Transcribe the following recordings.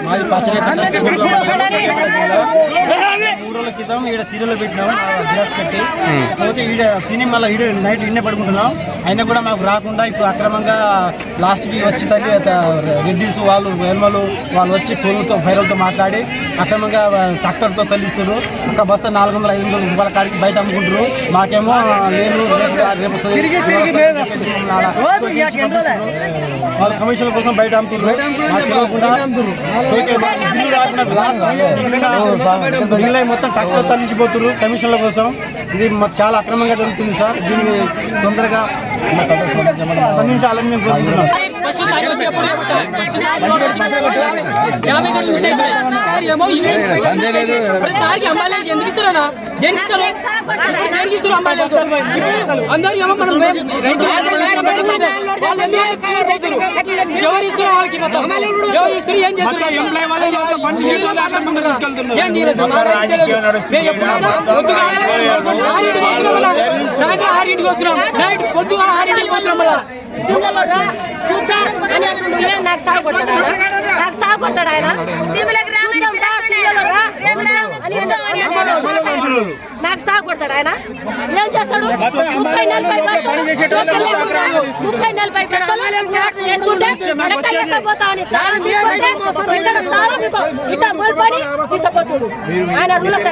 మాది పచ్చగడ్డ 3 రోజుల క్రితం ఈడ సీరియల్లో పెట్టినాం జిరాక్స్ పెట్టి పోతే ఈడ తిని మళ్ళీ ఈడ నైట్ ఈడనే పడుకుంటున్నాం. అయినా కూడా మాకు రాకుండా ఇప్పుడు అక్రమంగా లాస్ట్కి వచ్చి తల్లి రెడ్డిస్ వాళ్ళు వేల్మలు వాళ్ళు వచ్చి ఫోన్లతో ఫైరల్తో మాట్లాడి అక్రమంగా ట్రాక్టర్తో తల్లిస్తున్నారు. ఒక బస్తా 400-500 రూపాయల కాడికి బయట అమ్ముకుంటారు. మాకేమో లేదు రేపు వాళ్ళు కమిషన్ల కోసం బయట అమ్ముతున్నారు. మొత్తం ట్రాక్టర్ తరలించిపోతున్నారు కమిషన్ల కోసం. ఇది చాలా అక్రమంగా జరుగుతుంది సార్. దీనికి తొందరగా స్పందించాలని మేము కోరుకుంటున్నాం. అందరూ ఏమో మనం ఎవరు ఇస్తారు వాళ్ళకి ఎవరు ఇస్తారు ఏం చేస్తారు సాయంత్రం 6ంటికి వస్తున్నాం నైట్ పొద్దుగా 6ంటికి పోతున్నాం. నాకు సాగుపడతాడు ఆయన నాకు సాగుపడతాడు ఆయన ఏం చేస్తాడు 30-40 ఇట్లా మొలపడి తీసుకుపోతుడు. ఆయన రూలర్స్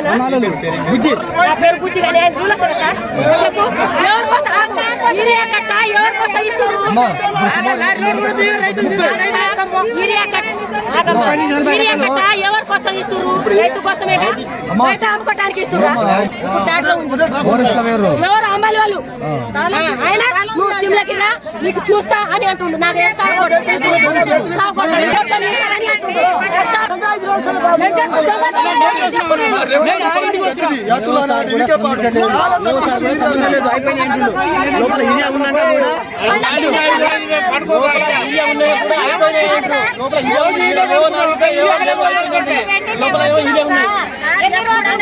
నా పేరు బుజ్జి కానీ ఆయన రూలర్స్ సార్ చెప్పు ఎవరికోసం యూరియా కట్ట ఎవరికోసం ఇస్తున్నారు ఎవరి కోసం ఇస్తున్నారు రైతు కోసమే బయట అమ్ముకోవడానికి ఇస్తున్నారు. ఎవరు అమ్మాలి వాళ్ళు ఆయన నువ్వు సిమ్లకి రా నీకు చూస్తా అని అంటుండు. నాకు ఎన్ని రోజులు